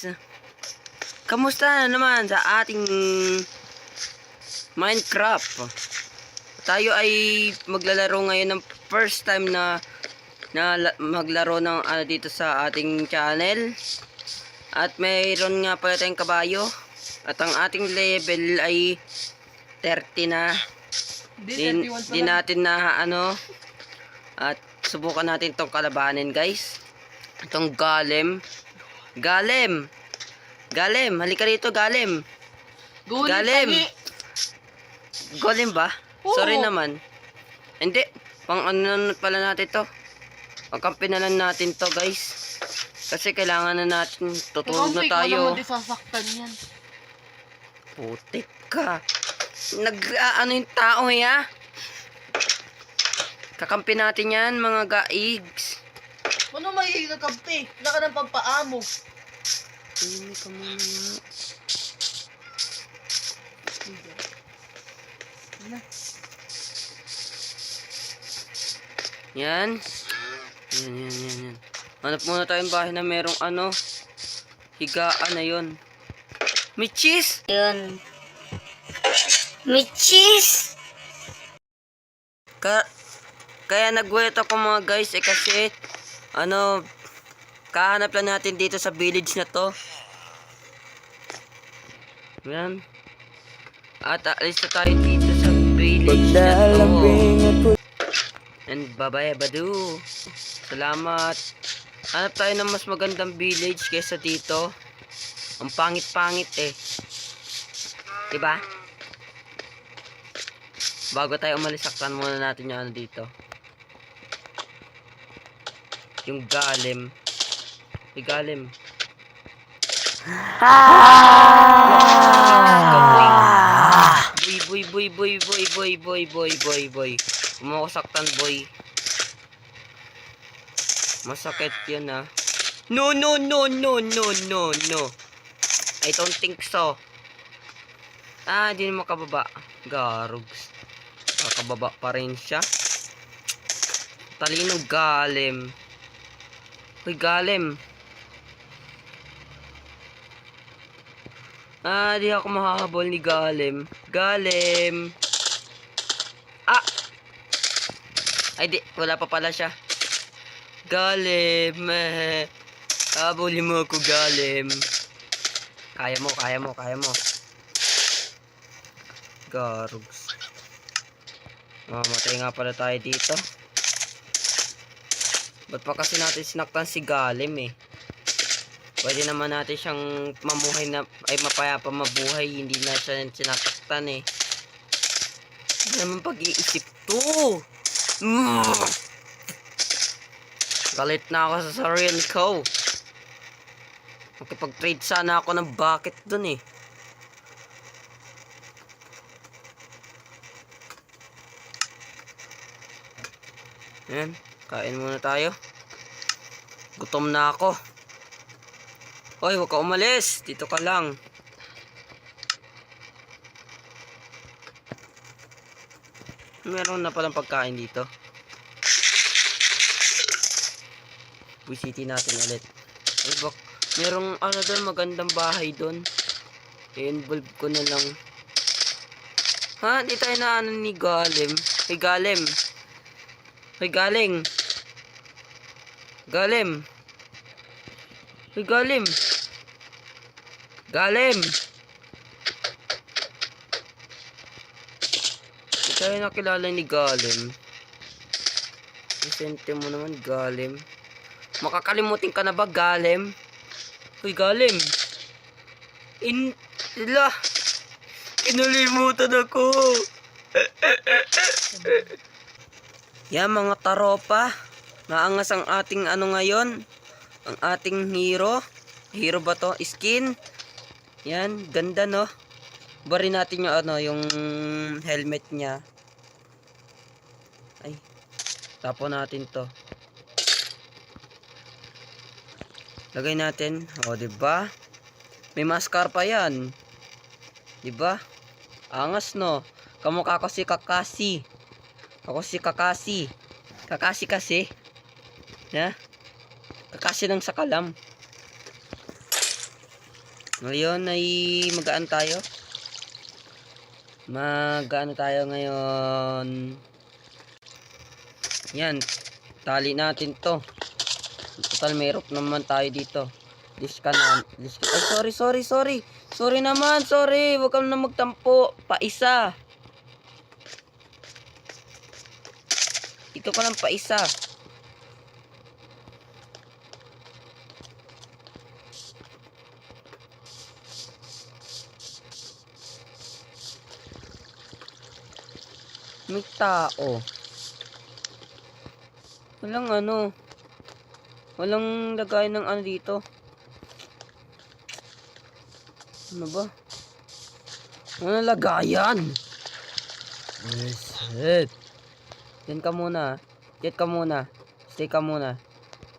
guys, kamusta na naman sa ating Minecraft? Tayo ay maglalaro ngayon ng first time na maglaro ng dito sa ating channel. At mayroon nga pala tayong kabayo. At ang ating level ay 30 na. Di natin na at subukan natin tong kalabanin, guys. Itong Golem. Golem, halika rito, Golem. Golem. Golem ba? Oo. Sorry naman. Hindi, pang pala natin to. Pangkampi na lang natin to, guys. Kasi kailangan na natin, tutulog na tayo. Naman di sasaktan yan. Putik ka. Yung tao ya. Kakampi natin yan, mga gaigs. Ano may kakampi? Wala ka ng pampaamo. Hindi ka muna nga. Yan. Yan. Hanap muna tayong bahay na merong higaan na yun. May cheese! Yun. May cheese! Kaya nag-wait ako mga guys kasi kahanap lang natin dito sa village na to. Yan. At alis na tayo dito sa village na to. And bye-bye, badu. Salamat. Hanap tayo ng mas magandang village kaysa dito. Ang pangit-pangit eh. Diba? Bago tayo umalis, saktan muna natin yung dito. Yung Golem. Yung Golem. Boy. Kumako saktan, boy. Masakit yun No. I don't think so. Di na makababa. Garugs. Makababa pa rin siya. Talinong Golem. Uy, Golem. Di ako makahabol ni Golem. Golem. Ay, di. Wala pa pala siya. Golem. Habulin mo ako, Golem. Kaya mo. Garugs. Mamatay nga pala tayo dito. Ba't pa kasi natin sinaktan si Golem eh? Pwede naman natin siyang mapayapa mabuhay. Hindi na siya sinaktan eh. Hindi naman pag-iisip to. Galit na ako sa sarili ko. Makipag-trade sana ako ng bucket dun eh. Ayan, kain muna tayo. Gutom na ako. Hoy, huwag ka umalis. Dito ka lang. Meron na palang pagkain dito. Visitin natin ulit. Ay, merong doon, magandang bahay doon. I-involve ko na lang. Di tayo na ni Golem. Hey, Golem. Hey, Golem. Hey, Golem. Hindi tayo nakilala ni Golem. Isente mo naman, Golem. Makakalimutin ka na ba, Golem? Uy, Golem. Kinalimutan ako. Yan, mga taropa. Maangas ang ating ngayon. Ang ating hero. Hero ba to? Skin. Yan, ganda no. Bari natin yung yung helmet niya. Ay. Tapo natin to. Lagay natin. Diba? May maskar pa yan. Diba? Angas no. Kamukha ko si Kakashi. Ako si Kakashi. Kakashi kasi. Kakashi ng sakalam. Ngayon ay magaan tayo. Mag-ano tayo ngayon? Yan. Tali natin to. Total may rope naman tayo dito. Ay, sorry. Sorry naman, sorry. Huwag ka na magtampo. Paisa. Ito ka lang paisa. May tao. Walang lagay ng ano dito. Ano ba? Walang lagayan. Bullshit. Diyan ka muna. Diyan ka muna. Stay ka muna.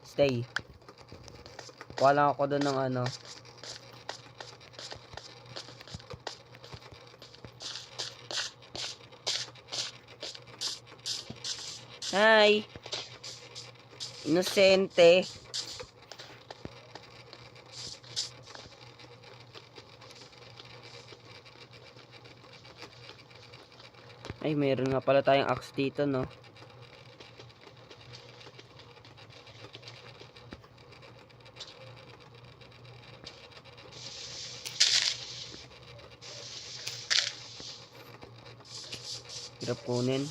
Stay. Wala ako doon ng ano. Hi. Inosente. Ay, mayroon nga pala tayong axe dito, no? Hirap kunin.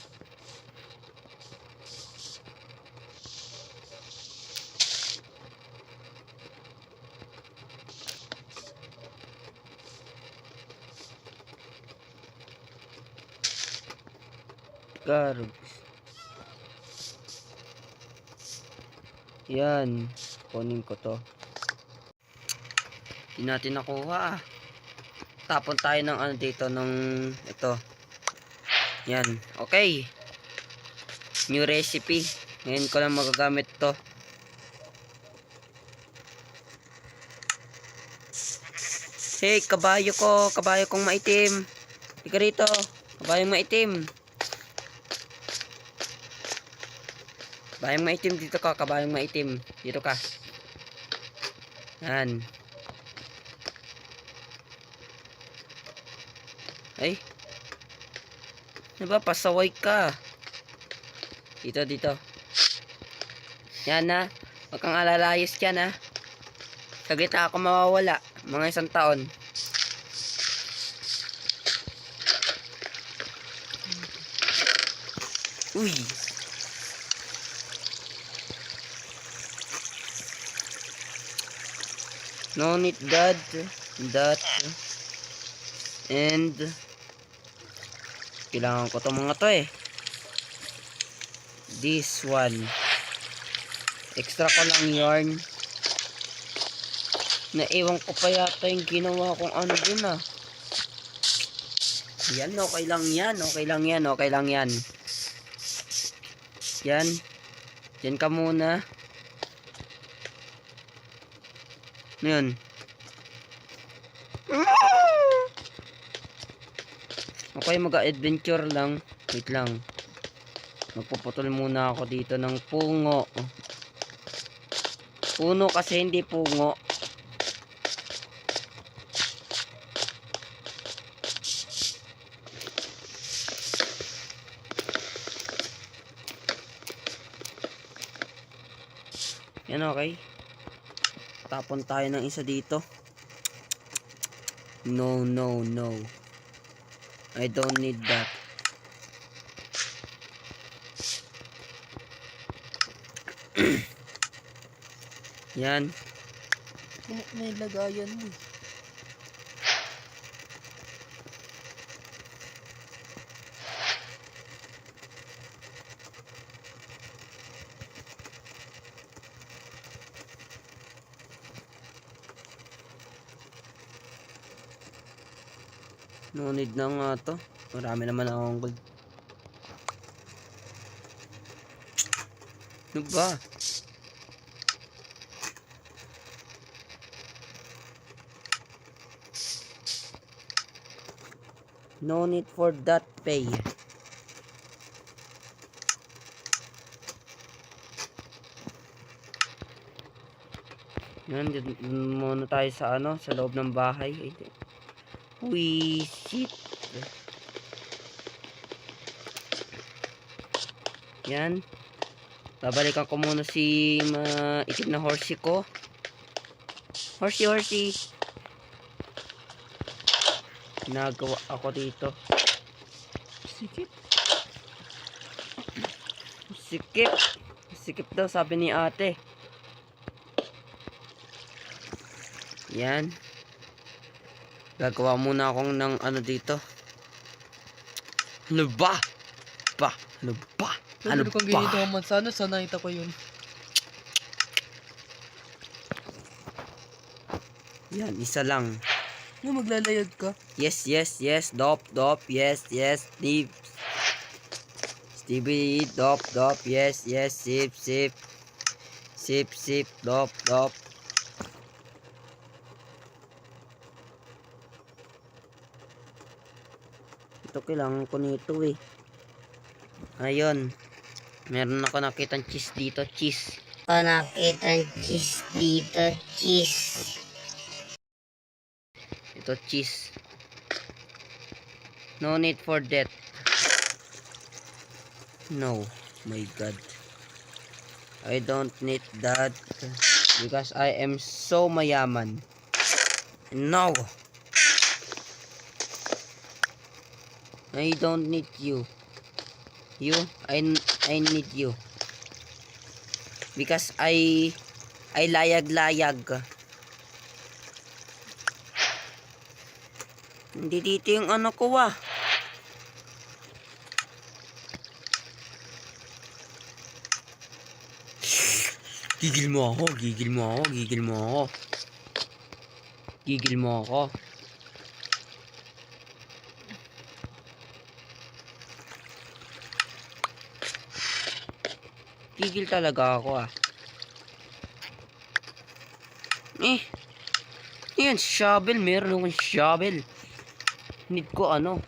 Garbs. Yan. Kunin ko to. Hindi natin nakuha. Tapon tayo ng ano dito. Ito. Yan. Okay. New recipe. Ngayon ko lang magagamit to. Hey, kabayo ko. Kabayo kong maitim. Ika rito. Kabayong maitim. Kabayong maitim, dito ka. Kabayong maitim. Dito ka. Yan. Ay. Diba, pasaway ka. Dito. Yan na. Huwag kang alalayos dyan, ha. Saglit na ako mawawala. Mga 1 taon. Uy. No need that. And kailangan ko itong mga to eh. This one. Extra ko lang yarn. Naiwan ko pa yata yung ginawa kong ano dun ah. Yan, okay lang yan. Yan. Diyan ka muna. Yan. Okay, mag-adventure lang. Wait lang. Magpuputol muna ako dito ng pungo. Puno kasi hindi pungo. Yan, okay. Tapon tayo ng isa dito. No. I don't need that. Yan. May lagayan mo. No need na nga to. Marami naman akong gold. Ano ba? No need for that pay. Yan, dun muna tayo sa ano, sa loob ng bahay. Wisit. Yan. Babalikan ko muna si itim na horsey ko. Horsey. Nagawa ako dito. Sikip daw, sabi ni ate. Yan. Gagawa muna akong ng ano dito. Ano ba? Ano Kung ba? ganito man sana, nakita ko yun. Yan, isa lang. Yung maglalayag ka. Yes. Dop. Yes. Stevie, dop. Yes. Sip. Dop. Ito kailangan ko nito eh. Ayun. Meron ako nakitang cheese dito. Cheese. Nakita cheese dito, cheese. Ito cheese. No need for that. No. My God. I don't need that. Because I am so mayaman. No. I don't need you. I need you. Because I layag. Hindi dito yung ano ko ah. Gigil mo ako. Gigil talaga ako ah. Yan, shovel. Meron akong shovel. Need ko ano.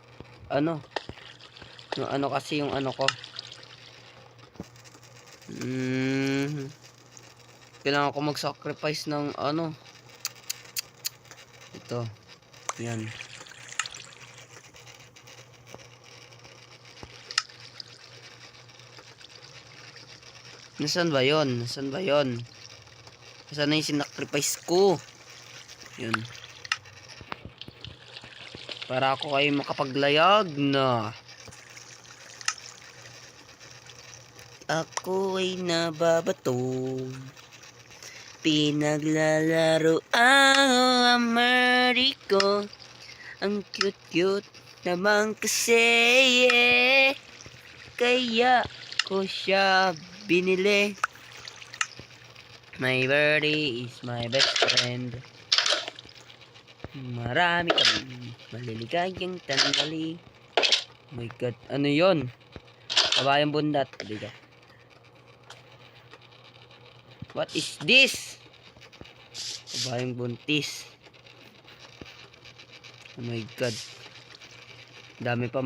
Yung ano kasi yung ano ko. Kailangan ko mag-sacrifice ng ano. Ito. Yan. Nasaan ba yon? Nasaan na yung sinacrifice ko? Yun. Para ako ay makapaglayag na. Ako ay nababato. Pinaglalaro ang Ameriko. Ang cute naman kasi kaya ko siya binili. My birdie is my best friend. Marami kami maliligayang tanghali. Oh my God, ano yon? Kabayang bundat. Dito. What is this? Kabayang buntis. Oh my God. Madami pa.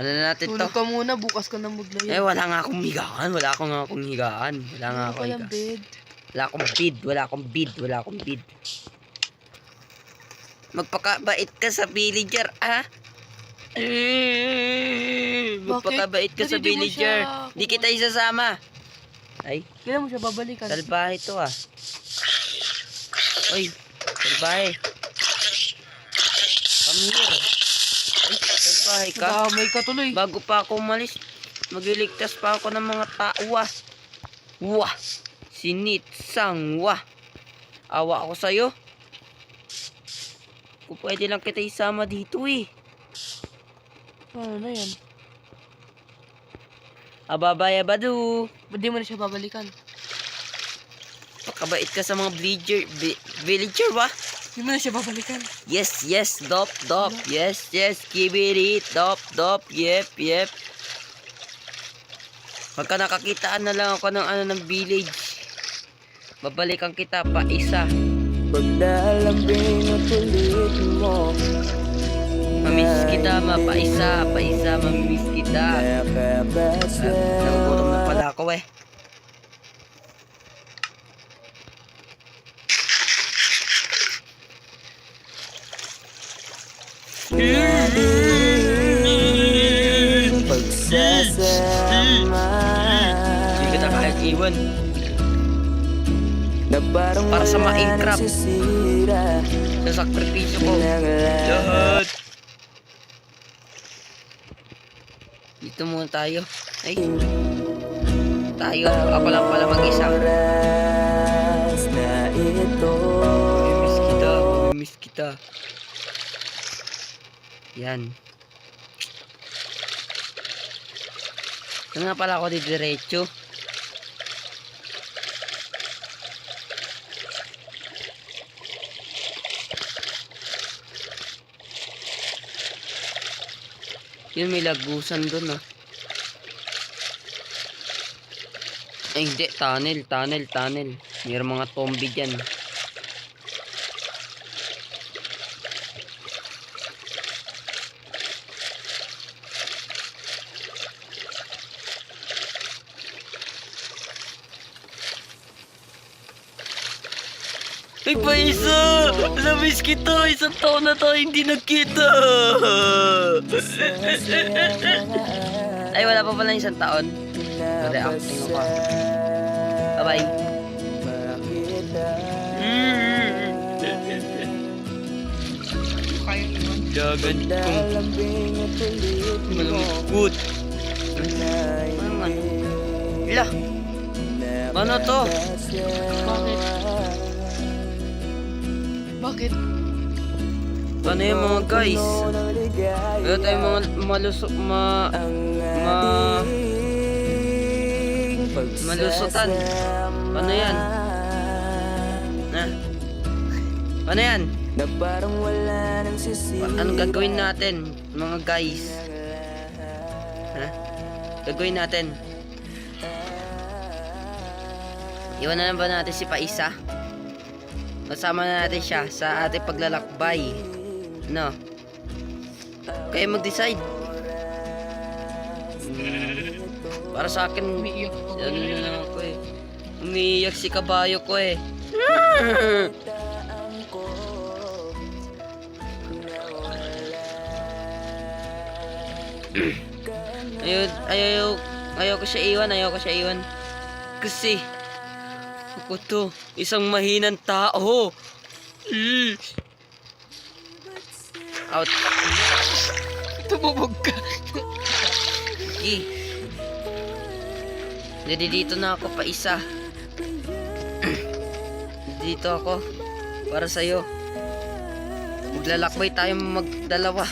Ano na natin to? Tulog ka muna, bukas ka na maglayag. Wala nga akong higaan. Wala akong bed. Wala akong bid. Magpakabait ka sa villager, ah. Magpakabait ka sa Ba't hindi mo villager. siya Di kita isasama. Ay, Kailan mo siya babalikan? salbahe to ah. Oy, salbahe. Come here. Ay, salbahe ka. Damay ka tuloy. Bago pa ako umalis, magliligtas pa ako ng mga tao ah. Wah! Sinitsang wah! Awa ako sa'yo. Kung pwede lang kita isama dito eh. Ano na yan? Ababay-abadu. Ba't di mo na siya babalikan? Pakabait ka sa mga villager ba? Di mo na siya babalikan. Yes, dop. Yes, kibiri, dop, yep. Pagka nakakitaan na lang ako ng ng village, babalikan kita pa isa. Paglalambing at ulit mo, mamiss kita, paisa, mamiss kita. Nagugutom na pala ako eh. Hindi ka na kaya iwan. Para sa Minecraft. Sa sakripisyo ko. Lahat. Dito muna tayo. Ay. Tayo. Ako lang pala mag-isa. Mamimiss kita. Yan. Saan nga pala ako didiretso? Yun, may lagusan dun ah. Ay hindi, tunnel. Mayroong mga zombie dyan. Ay, paisa! Namiss kita! Isang taon na tayo hindi nagkita! Ay, wala pa pala isang taon. Reacting ako. Bye-bye. Dagan kong malungkot. Ano man? Ila! Ano to? Bakit? Paano yung mga guys? Wala tayong mga malusok malusutan. Paano yan? Ha? Paano yan? Anong gagawin natin, mga guys? Ha? Gagawin natin? Iwan na lang ba natin si Paisa? Kasama na natin siya sa ating paglalakbay. No? Kayo mag-decide. Para sa akin, Umiiyak ako. ano na lang ako eh. Umiiyak si kabayo ko eh. Ayaw ko siya iwan. Kasi, ako to, isang mahinang tao. Out. Tumubog ka. Hindi, dito na ako pa isa. Dito ako. Para sa'yo. Maglalakbay tayong magdalawa.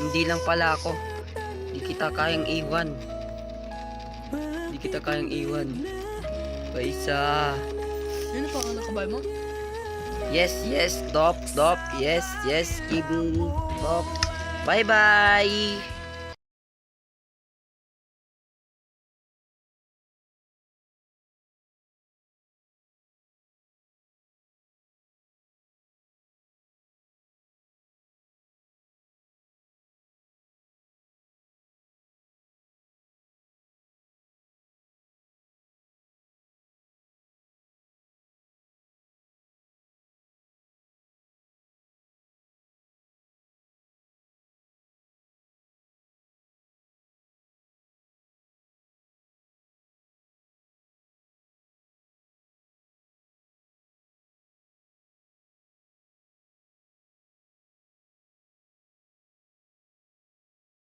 Hindi lang pala ako. Hindi kita kayang iwan. Paisa. Ano pa ang nakabay mo? Yes, Dop. Yes, Ibn. Dop. Bye-bye.